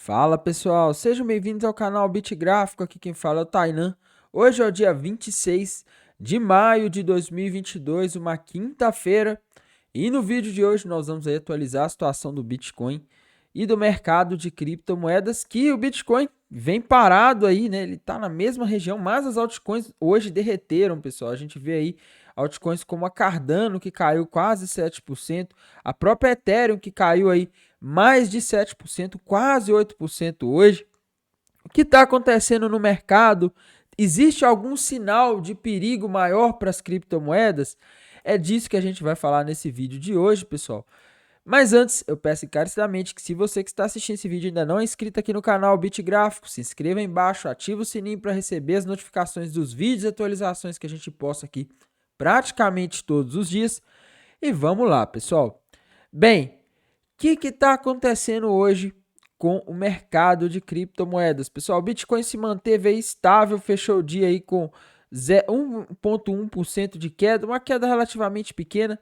Fala pessoal, sejam bem-vindos ao canal Bitgráfico, aqui quem fala é o Tainan. Hoje é o dia 26 de maio de 2022, uma quinta-feira, e no vídeo de hoje nós vamos aí atualizar a situação do Bitcoin e do mercado de criptomoedas, que o Bitcoin vem parado aí, né? Ele tá na mesma região, mas as altcoins hoje derreteram, pessoal. A gente vê aí altcoins como a Cardano, que caiu quase 7%, a própria Ethereum, que caiu aí mais de 7%, quase 8% hoje. O que está acontecendo no mercado? Existe algum sinal de perigo maior para as criptomoedas? É disso que a gente vai falar nesse vídeo de hoje, pessoal. Mas antes, eu peço encarecidamente que se você que está assistindo esse vídeo ainda não é inscrito aqui no canal Bitgráfico, se inscreva aí embaixo, ativa o sininho para receber as notificações dos vídeos e atualizações que a gente posta aqui praticamente todos os dias. E vamos lá, pessoal. Bem, o que está acontecendo hoje com o mercado de criptomoedas? Pessoal, o Bitcoin se manteve aí estável, fechou o dia aí com 1,1% de queda, uma queda relativamente pequena.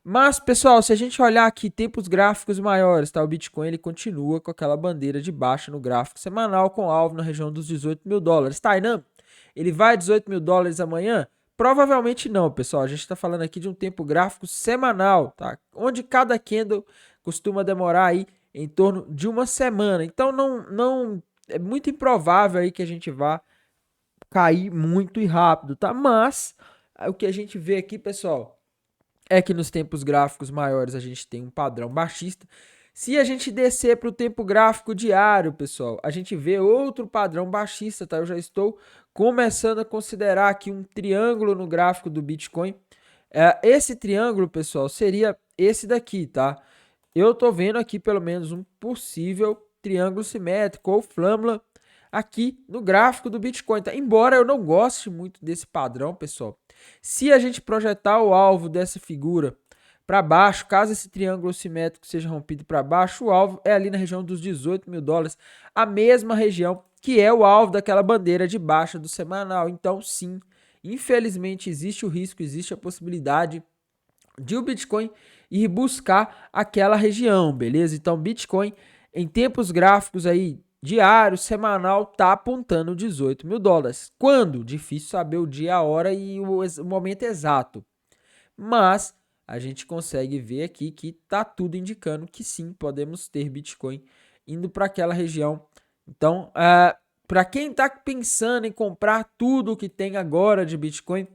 Mas, pessoal, se a gente olhar aqui tempos gráficos maiores, tá? O Bitcoin ele continua com aquela bandeira de baixa no gráfico semanal, com alvo na região dos 18 mil dólares. Tainan, ele vai a 18 mil dólares amanhã? Provavelmente não, pessoal. A gente está falando aqui de um tempo gráfico semanal, tá? Onde cada candle costuma demorar aí em torno de uma semana. Então, não é muito improvável aí que a gente vá cair muito e rápido, tá? Mas o que a gente vê aqui, pessoal, é que nos tempos gráficos maiores a gente tem um padrão baixista. Se a gente descer para o tempo gráfico diário, pessoal, a gente vê outro padrão baixista, tá? Eu já estou começando a considerar aqui um triângulo no gráfico do Bitcoin. Esse triângulo, pessoal, seria esse daqui, tá? Eu tô vendo aqui pelo menos um possível triângulo simétrico ou flâmula aqui no gráfico do Bitcoin, tá? Embora eu não goste muito desse padrão, pessoal, se a gente projetar o alvo dessa figura para baixo, caso esse triângulo simétrico seja rompido para baixo, o alvo é ali na região dos 18 mil dólares, a mesma região que é o alvo daquela bandeira de baixa do semanal. Então, sim, infelizmente existe o risco, existe a possibilidade de o Bitcoin ir buscar aquela região, beleza? Então, Bitcoin em tempos gráficos aí diário, semanal, tá apontando 18 mil dólares. Quando? Difícil saber o dia, a hora e o momento exato. Mas a gente consegue ver aqui que tá tudo indicando que sim, podemos ter Bitcoin indo para aquela região. Então, para quem está pensando em comprar tudo que tem agora de Bitcoin,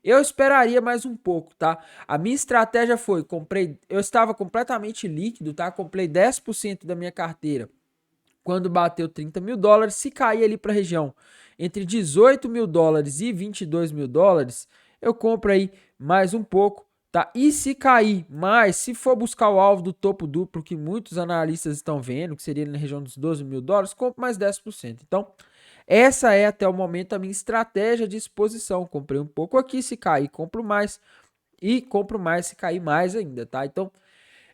eu esperaria mais um pouco, tá? A minha estratégia foi, eu estava completamente líquido, tá? Comprei 10% da minha carteira quando bateu 30 mil dólares. Se cair ali para a região entre 18 mil dólares e 22 mil dólares, eu compro aí mais um pouco, tá? E se cair mais, se for buscar o alvo do topo duplo, que muitos analistas estão vendo, que seria na região dos 12 mil dólares, compro mais 10%. Então, essa é até o momento a minha estratégia de exposição. Comprei um pouco aqui, se cair, compro mais. E compro mais se cair mais ainda, tá? Então,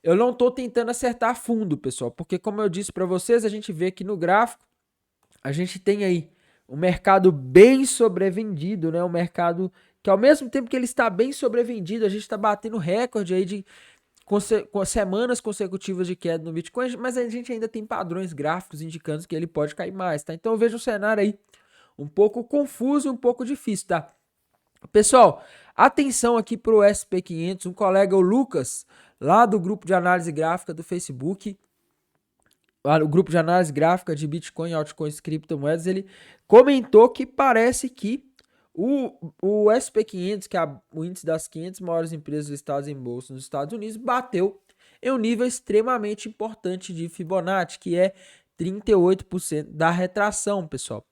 eu não estou tentando acertar fundo, pessoal, porque como eu disse para vocês, a gente vê aqui no gráfico, a gente tem aí um mercado bem sobrevendido, né? Um mercado que ao mesmo tempo que ele está bem sobrevendido, a gente está batendo recorde aí de com semanas consecutivas de queda no Bitcoin, mas a gente ainda tem padrões gráficos indicando que ele pode cair mais, tá? Então eu vejo um cenário aí um pouco confuso e um pouco difícil, tá? Pessoal, atenção aqui para o SP500, um colega, o Lucas, lá do grupo de análise gráfica do Facebook, o grupo de análise gráfica de Bitcoin, altcoins, criptomoedas, ele comentou que parece que o SP500, que é o índice das 500 maiores empresas listadas em bolsa nos Estados Unidos, bateu em um nível extremamente importante de Fibonacci, que é 38% da retração, pessoal.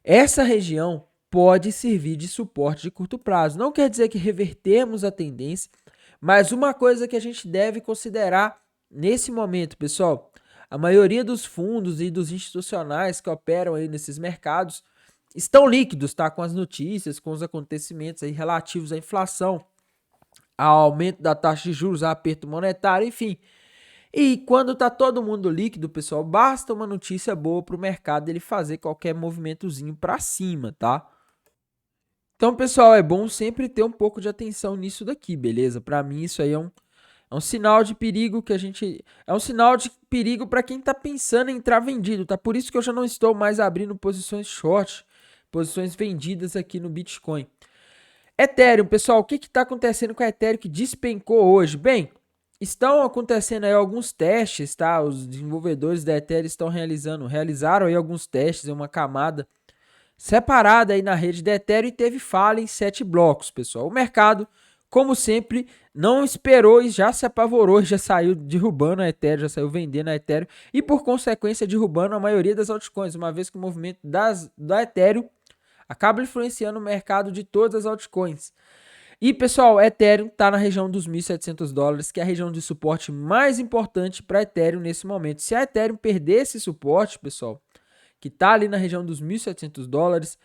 Essa região pode servir de suporte de curto prazo. Não quer dizer que revertemos a tendência, mas uma coisa que a gente deve considerar nesse momento, pessoal, a maioria dos fundos e dos institucionais que operam aí nesses mercados estão líquidos, tá? Com as notícias, com os acontecimentos aí relativos à inflação, ao aumento da taxa de juros, ao aperto monetário, enfim. E quando tá todo mundo líquido, pessoal, basta uma notícia boa para o mercado ele fazer qualquer movimentozinho para cima, tá? Então, pessoal, é bom sempre ter um pouco de atenção nisso daqui, beleza? Para mim isso aí é É um sinal de perigo que a gente... É um sinal de perigo para quem está pensando em entrar vendido, tá? Por isso que eu já não estou mais abrindo posições short, posições vendidas aqui no Bitcoin. Ethereum, pessoal, o que está acontecendo com a Ethereum que despencou hoje? Bem, estão acontecendo aí alguns testes, tá? Os desenvolvedores da Ethereum realizaram aí alguns testes em uma camada separada aí na rede da Ethereum e teve falha em 7 blocos, pessoal. O mercado, como sempre, não esperou e já se apavorou, já saiu derrubando a Ethereum, já saiu vendendo a Ethereum e, por consequência, derrubando a maioria das altcoins, uma vez que o movimento da Ethereum acaba influenciando o mercado de todas as altcoins. E, pessoal, Ethereum está na região dos $1.700, que é a região de suporte mais importante para Ethereum nesse momento. Se a Ethereum perder esse suporte, pessoal, que está ali na região dos $1.700,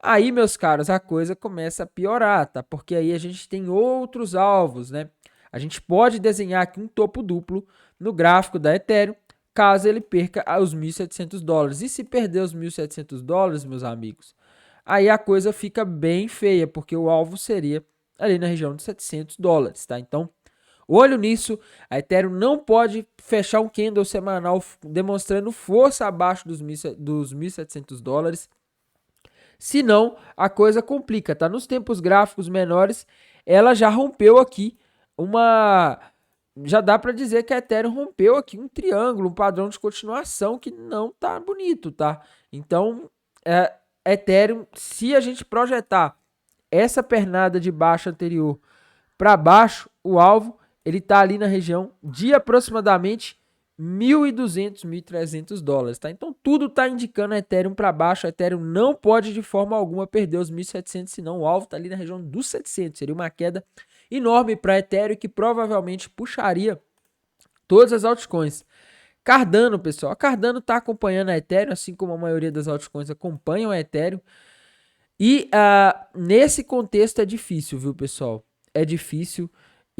aí, meus caros, a coisa começa a piorar, tá? Porque aí a gente tem outros alvos, né? A gente pode desenhar aqui um topo duplo no gráfico da Ethereum, caso ele perca os $1.700. E se perder os $1.700, meus amigos, aí a coisa fica bem feia, porque o alvo seria ali na região de $700, tá? Então, olho nisso, a Ethereum não pode fechar um candle semanal demonstrando força abaixo dos $1.700, senão a coisa complica, tá? Nos tempos gráficos menores, ela já rompeu aqui já dá para dizer que a Ethereum rompeu aqui um triângulo, um padrão de continuação que não tá bonito, tá? Então, Ethereum, se a gente projetar essa pernada de baixo anterior para baixo, o alvo, ele está ali na região de aproximadamente $1.200, $1.300, tá? Então tudo está indicando a Ethereum para baixo. A Ethereum não pode de forma alguma perder os 1.700, senão o alvo está ali na região dos 700. Seria uma queda enorme para a Ethereum que provavelmente puxaria todas as altcoins. Cardano, pessoal, a Cardano está acompanhando a Ethereum, assim como a maioria das altcoins acompanham a Ethereum. E nesse contexto é difícil, viu, pessoal? É difícil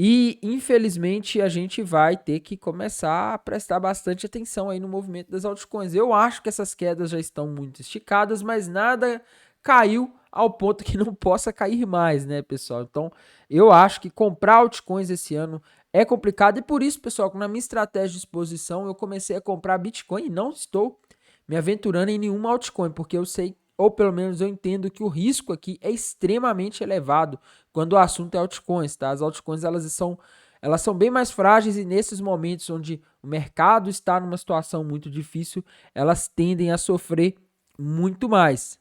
e, infelizmente, a gente vai ter que começar a prestar bastante atenção aí no movimento das altcoins. Eu acho que essas quedas já estão muito esticadas, mas nada caiu ao ponto que não possa cair mais, né, pessoal? Então, eu acho que comprar altcoins esse ano é complicado e por isso, pessoal, na minha estratégia de exposição, eu comecei a comprar Bitcoin e não estou me aventurando em nenhuma altcoin, porque eu sei, ou pelo menos eu entendo que o risco aqui é extremamente elevado quando o assunto é altcoins, tá? As altcoins, elas são bem mais frágeis e nesses momentos onde o mercado está numa situação muito difícil, elas tendem a sofrer muito mais.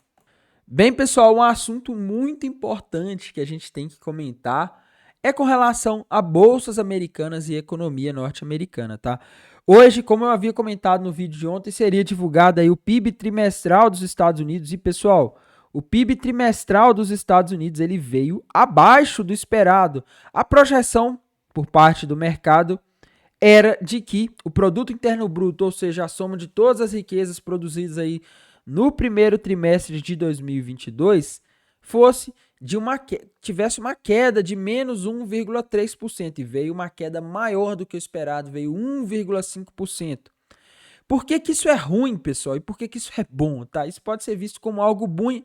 Bem, pessoal, um assunto muito importante que a gente tem que comentar é com relação a bolsas americanas e economia norte-americana, tá? Hoje, como eu havia comentado no vídeo de ontem, seria divulgado aí o PIB trimestral dos Estados Unidos e, pessoal, o PIB trimestral dos Estados Unidos ele veio abaixo do esperado. A projeção por parte do mercado era de que o produto interno bruto, ou seja, a soma de todas as riquezas produzidas aí no primeiro trimestre de 2022, tivesse uma queda de menos 1,3% e veio uma queda maior do que o esperado, veio 1,5%. Por que que isso é ruim, pessoal? E por que que isso é bom, tá? Isso pode ser visto como algo bom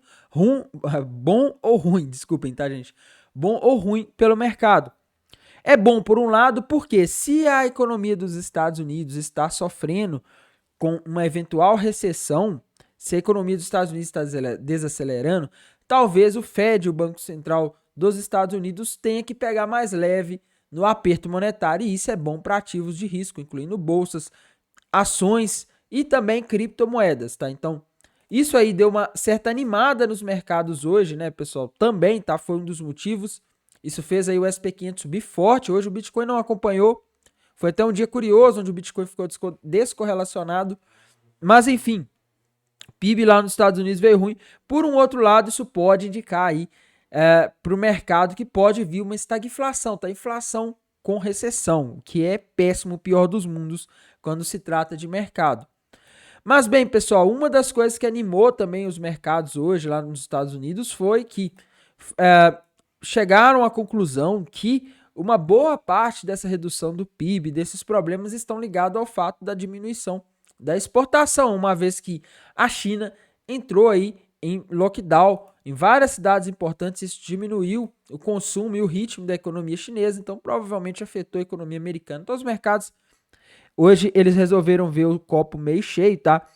ou ruim, desculpem, tá, gente? Bom ou ruim pelo mercado. É bom, por um lado, porque se a economia dos Estados Unidos está sofrendo com uma eventual recessão, se a economia dos Estados Unidos está desacelerando, talvez o Fed, o Banco Central dos Estados Unidos, tenha que pegar mais leve no aperto monetário, e isso é bom para ativos de risco, incluindo bolsas, ações e também criptomoedas, tá? Então, isso aí deu uma certa animada nos mercados hoje, né, pessoal? Também, tá? Foi um dos motivos. Isso fez aí o SP500 subir forte. Hoje o Bitcoin não acompanhou. Foi até um dia curioso, onde o Bitcoin ficou descorrelacionado. Mas, enfim, PIB lá nos Estados Unidos veio ruim. Por um outro lado, isso pode indicar aí para o mercado que pode vir uma estagflação, tá? Inflação com recessão, que é péssimo, o pior dos mundos quando se trata de mercado. Mas bem, pessoal, uma das coisas que animou também os mercados hoje lá nos Estados Unidos foi que chegaram à conclusão que uma boa parte dessa redução do PIB, desses problemas, estão ligados ao fato da diminuição da exportação, uma vez que a China entrou aí em lockdown, em várias cidades importantes, isso diminuiu o consumo e o ritmo da economia chinesa, então provavelmente afetou a economia americana. Então os mercados, hoje, eles resolveram ver o copo meio cheio, tá?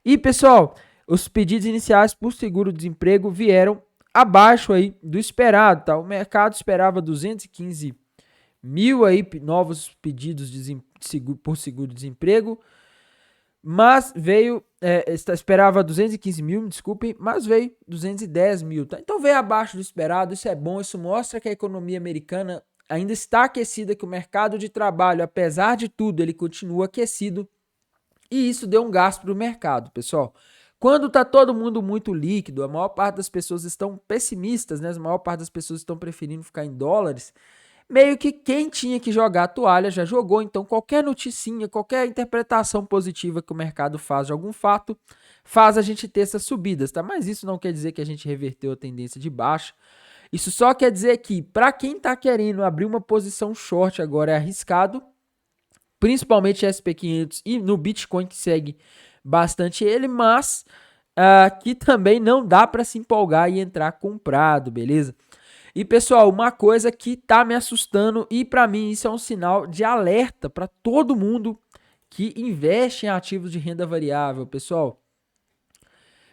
E, pessoal, os pedidos iniciais por seguro-desemprego vieram abaixo aí do esperado, tá? O mercado esperava 215 mil aí novos pedidos por seguro-desemprego, mas veio, esperava 215 mil, me desculpem, mas veio 210 mil, tá? Então veio abaixo do esperado, isso é bom, isso mostra que a economia americana ainda está aquecida, que o mercado de trabalho, apesar de tudo, ele continua aquecido, e isso deu um gasto para o mercado, pessoal. Quando está todo mundo muito líquido, a maior parte das pessoas estão pessimistas, né? A maior parte das pessoas estão preferindo ficar em dólares, meio que quem tinha que jogar a toalha já jogou, então qualquer noticinha, qualquer interpretação positiva que o mercado faz de algum fato, faz a gente ter essas subidas, tá? Mas isso não quer dizer que a gente reverteu a tendência de baixa. Isso só quer dizer que para quem está querendo abrir uma posição short agora é arriscado, principalmente SP500 e no Bitcoin que segue bastante ele, mas que também não dá para se empolgar e entrar comprado, beleza? E pessoal, uma coisa que tá me assustando e para mim isso é um sinal de alerta para todo mundo que investe em ativos de renda variável, pessoal.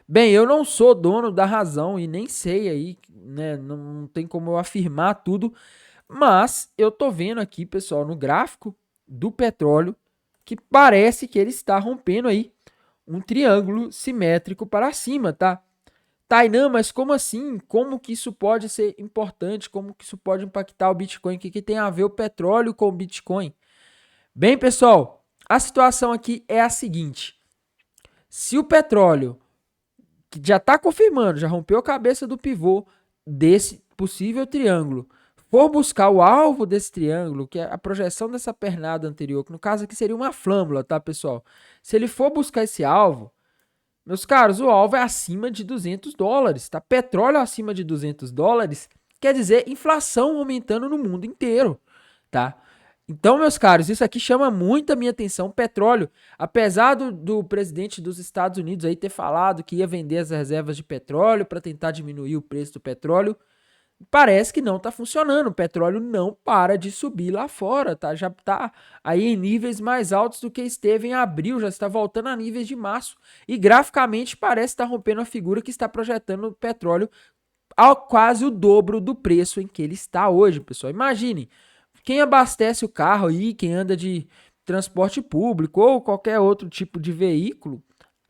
Bem, eu não sou dono da razão e nem sei aí, né, não tem como eu afirmar tudo, mas eu tô vendo aqui, pessoal, no gráfico do petróleo que parece que ele está rompendo aí um triângulo simétrico para cima, tá? Tainan, mas como assim? Como que isso pode ser importante? Como que isso pode impactar o Bitcoin? O que tem a ver o petróleo com o Bitcoin? Bem, pessoal, a situação aqui é a seguinte. Se o petróleo, que já está confirmando, já rompeu a cabeça do pivô desse possível triângulo, for buscar o alvo desse triângulo, que é a projeção dessa pernada anterior, que no caso aqui seria uma flâmula, tá, pessoal? Se ele for buscar esse alvo, meus caros, o alvo é acima de $200, tá? Petróleo acima de $200 quer dizer inflação aumentando no mundo inteiro, tá? Então, meus caros, isso aqui chama muito a minha atenção. Petróleo, apesar do presidente dos Estados Unidos aí ter falado que ia vender as reservas de petróleo para tentar diminuir o preço do petróleo, parece que não está funcionando. O petróleo não para de subir lá fora, tá? Já está aí em níveis mais altos do que esteve em abril, já está voltando a níveis de março. E graficamente parece estar rompendo a figura que está projetando o petróleo ao quase o dobro do preço em que ele está hoje, pessoal. Imagine, quem abastece o carro aí, quem anda de transporte público ou qualquer outro tipo de veículo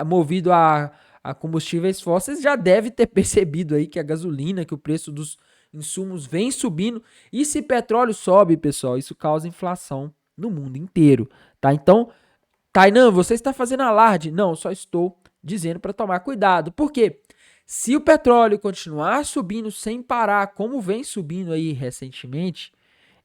movido a combustíveis fósseis já deve ter percebido aí que a gasolina, que o preço dos insumos vem subindo. E se petróleo sobe, pessoal, isso causa inflação no mundo inteiro, tá? Então, Tainan, você está fazendo alarde? Não, só estou dizendo para tomar cuidado. Por quê? Se o petróleo continuar subindo sem parar, como vem subindo aí recentemente,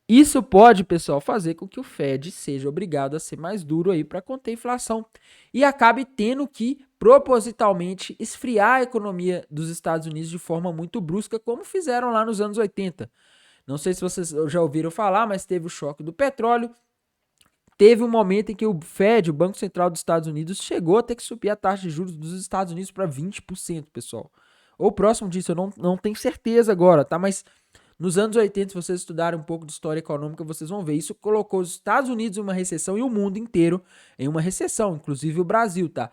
isso pode, pessoal, fazer com que o Fed seja obrigado a ser mais duro aí para conter a inflação e acabe tendo que propositalmente esfriar a economia dos Estados Unidos de forma muito brusca, como fizeram lá nos anos 80. Não sei se vocês já ouviram falar, mas teve o choque do petróleo. Teve um momento em que o Fed, o Banco Central dos Estados Unidos, chegou a ter que subir a taxa de juros dos Estados Unidos para 20%, pessoal. Ou próximo disso, eu não tenho certeza agora, tá? Mas nos anos 80, se vocês estudarem um pouco de história econômica, vocês vão ver. Isso colocou os Estados Unidos em uma recessão e o mundo inteiro em uma recessão, inclusive o Brasil, tá?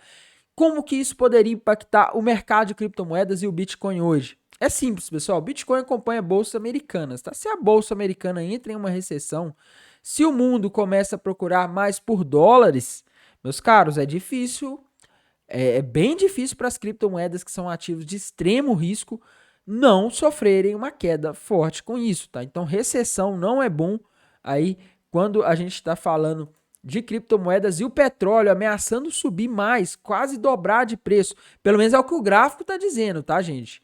Como que isso poderia impactar o mercado de criptomoedas e o Bitcoin hoje? É simples, pessoal. O Bitcoin acompanha bolsas americanas, tá? Se a bolsa americana entra em uma recessão, se o mundo começa a procurar mais por dólares, meus caros, é difícil, é bem difícil para as criptomoedas que são ativos de extremo risco não sofrerem uma queda forte com isso, tá? Então, recessão não é bom aí quando a gente está falando de criptomoedas e o petróleo ameaçando subir mais, quase dobrar de preço. Pelo menos é o que o gráfico está dizendo, tá, gente?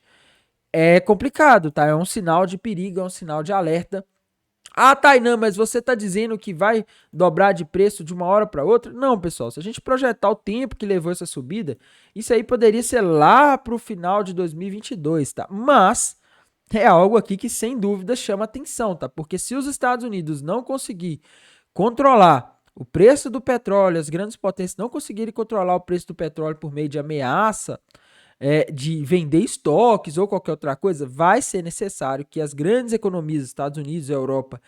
É complicado, tá? É um sinal de perigo, é um sinal de alerta. Ah, Tainan, mas você está dizendo que vai dobrar de preço de uma hora para outra? Não, pessoal. Se a gente projetar o tempo que levou essa subida, isso aí poderia ser lá para o final de 2022, tá? Mas é algo aqui que sem dúvida chama atenção, tá? Porque se os Estados Unidos não conseguir controlar o preço do petróleo, as grandes potências não conseguirem controlar o preço do petróleo por meio de ameaça, de vender estoques ou qualquer outra coisa, vai ser necessário que as grandes economias, Estados Unidos e Europa,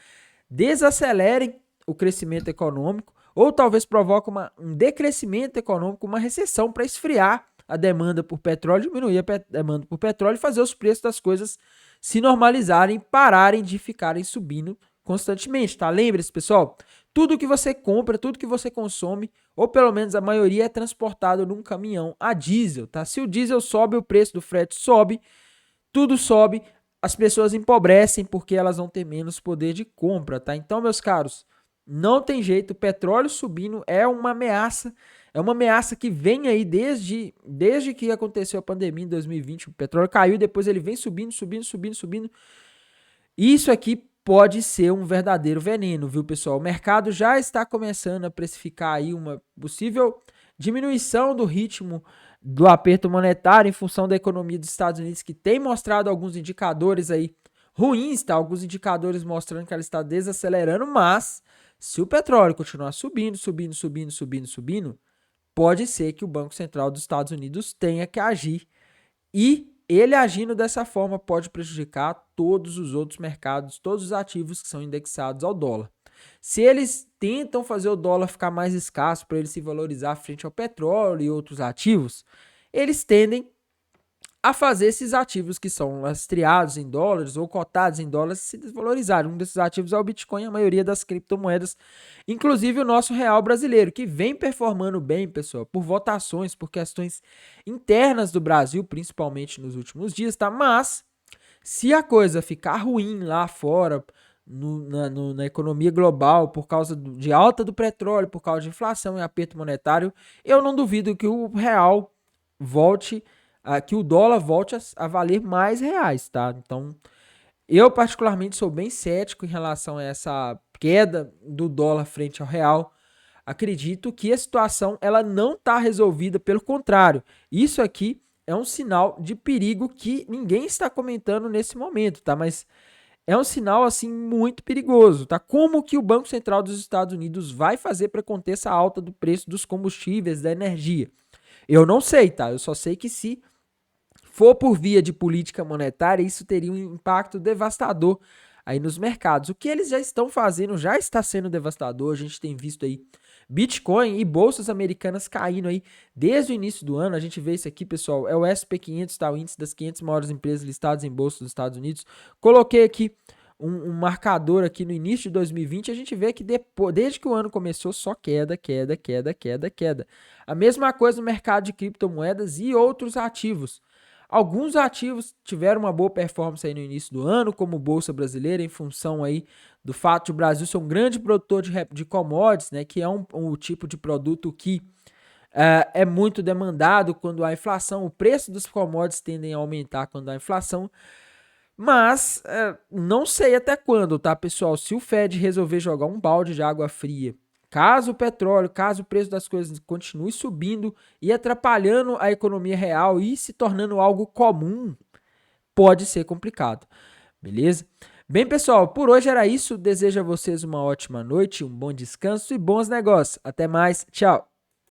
desacelerem o crescimento econômico ou talvez provoque um decrescimento econômico, uma recessão para esfriar a demanda por petróleo, diminuir a demanda por petróleo e fazer os preços das coisas se normalizarem, pararem de ficarem subindo constantemente, tá? Lembre-se, pessoal, tudo que você compra, tudo que você consome, ou pelo menos a maioria, é transportado num caminhão a diesel, tá? Se o diesel sobe, o preço do frete sobe, tudo sobe, as pessoas empobrecem porque elas vão ter menos poder de compra, tá? Então, meus caros, não tem jeito, o petróleo subindo é uma ameaça que vem aí desde que aconteceu a pandemia em 2020, o petróleo caiu, depois ele vem subindo, subindo, subindo, subindo. Isso aqui pode ser um verdadeiro veneno, viu, pessoal? O mercado já está começando a precificar aí uma possível diminuição do ritmo do aperto monetário em função da economia dos Estados Unidos, que tem mostrado alguns indicadores aí ruins, tá? Alguns indicadores mostrando que ela está desacelerando, mas se o petróleo continuar subindo, subindo, subindo, subindo, subindo, pode ser que o Banco Central dos Estados Unidos tenha que agir e ele agindo dessa forma pode prejudicar todos os outros mercados, todos os ativos que são indexados ao dólar. Se eles tentam fazer o dólar ficar mais escasso para ele se valorizar frente ao petróleo e outros ativos, eles tendem a fazer esses ativos que são lastreados em dólares ou cotados em dólares se desvalorizarem. Um desses ativos é o Bitcoin e a maioria das criptomoedas, inclusive o nosso real brasileiro, que vem performando bem, pessoal, por votações, por questões internas do Brasil, principalmente nos últimos dias, tá? Mas se a coisa ficar ruim lá fora, na economia global, por causa de alta do petróleo, por causa de inflação e aperto monetário, eu não duvido que o real volte que o dólar volte a valer mais reais, tá? Então, eu particularmente sou bem cético em relação a essa queda do dólar frente ao real. Acredito que a situação ela não está resolvida, pelo contrário. Isso aqui é um sinal de perigo que ninguém está comentando nesse momento, tá? Mas é um sinal assim muito perigoso, tá? Como que o Banco Central dos Estados Unidos vai fazer para conter essa alta do preço dos combustíveis, da energia? Eu não sei, tá? Eu só sei que se for por via de política monetária, isso teria um impacto devastador aí nos mercados. O que eles já estão fazendo já está sendo devastador. A gente tem visto aí Bitcoin e bolsas americanas caindo aí desde o início do ano. A gente vê isso aqui, pessoal, é o SP500, tá? O índice das 500 maiores empresas listadas em bolsa dos Estados Unidos. Coloquei aqui um marcador aqui no início de 2020, a gente vê que desde que o ano começou, só queda, queda, queda, queda, queda. A mesma coisa no mercado de criptomoedas e outros ativos. Alguns ativos tiveram uma boa performance aí no início do ano, como Bolsa Brasileira, em função aí do fato de o Brasil ser um grande produtor de commodities, né, que é um tipo de produto que é muito demandado quando há inflação. O preço dos commodities tendem a aumentar quando há inflação, mas não sei até quando, tá, pessoal? Se o Fed resolver jogar um balde de água fria, caso o preço das coisas continue subindo e atrapalhando a economia real e se tornando algo comum, pode ser complicado, beleza? Bem, pessoal, por hoje era isso. Desejo a vocês uma ótima noite, um bom descanso e bons negócios. Até mais, tchau!